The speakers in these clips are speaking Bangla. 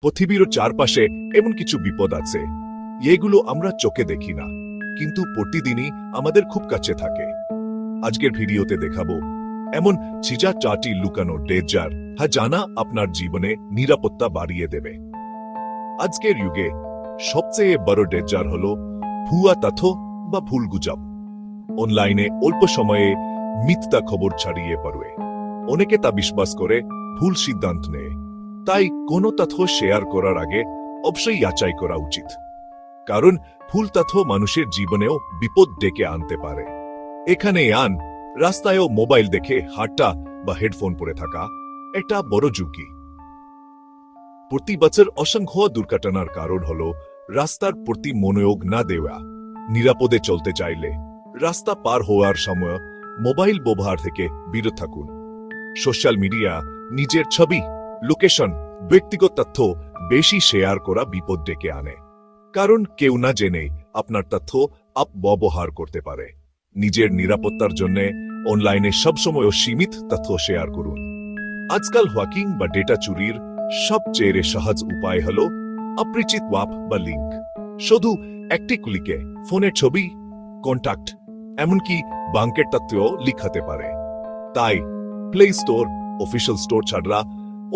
পৃথিবীর চারপাশে এমন কিছু বিপদ আছে এগুলো আমরা চোখে দেখি না, কিন্তু প্রতিদিনই আমাদের খুব কাছে থাকে। আজকের ভিডিওতে দেখাবো এমন 4টি লুকানো ডেঞ্জার জানা আপনার জীবনে নিরাপত্তা বাড়িয়ে দেবে। আজকের যুগে সবচেয়ে বড় ডেঞ্জার হলো ভুয়া তথ্য বা ভুল গুজব। অনলাইনে অল্প সময়ে মিথ্যা খবর ছড়িয়ে পড়ে, অনেকে তা বিশ্বাস করে ভুল সিদ্ধান্ত নেয়। তাই কোনো তথ্য শেয়ার করার আগে অবশ্যই যাচাই করা উচিত, কারণ ভুল তথ্য মানুষের জীবনেও বিপদ ডেকে আনতে পারে। এখানে রাস্তায়ও মোবাইল দেখে হাঁটা বা হেডফোন পরে থাকা একটা বড় ঝুঁকি। প্রতি বছর অসংখ্য দুর্ঘটনার কারণ হল রাস্তার প্রতি মনোযোগ না দেওয়া। নিরাপদে চলতে চাইলে রাস্তা পার হওয়ার সময় মোবাইল ব্যবহার থেকে বিরত থাকুন। সোশ্যাল মিডিয়া নিজের ছবি, লোকেশন, ব্যক্তিগত তথ্য বেশি শেয়ার করা বিপদ ডেকে আনে, কারণ কেউ না জেনে আপনার তথ্য অপব্যবহার করতে পারে। নিজের নিরাপত্তার জন্য অনলাইনে সবসময় সীমিত তথ্য শেয়ার করুন। আজকাল হ্যাকিং বা ডেটা চুরির সবচেয়ে সহজ উপায় হল অপরিচিত ওয়েব বা লিঙ্ক। শুধু একটি ক্লিকে ফোনের ছবি, কন্ট্যাক্ট, এমনকি ব্যাংকের তথ্যও লিখাতে পারে। তাই প্লে স্টোর, অফিসিয়াল স্টোর ছাড়া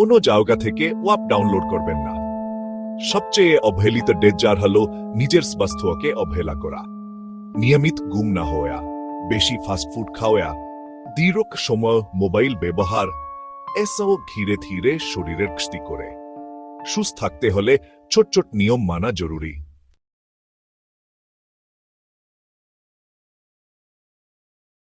অন্য জায়গা থেকে ওয়েব ডাউনলোড করবেন না। সবচেয়ে অবহেলিত ডেঞ্জার হল নিজের স্বাস্থ্যকে অবহেলা করা। নিয়মিত ঘুম না হওয়া, বেশি ফাস্টফুড খাওয়া, দীর্ঘ সময় মোবাইল ব্যবহার এসব ধীরে ধীরে শরীরের ক্ষতি করে। সুস্থ থাকতে হলে ছোট ছোট নিয়ম মানা জরুরি।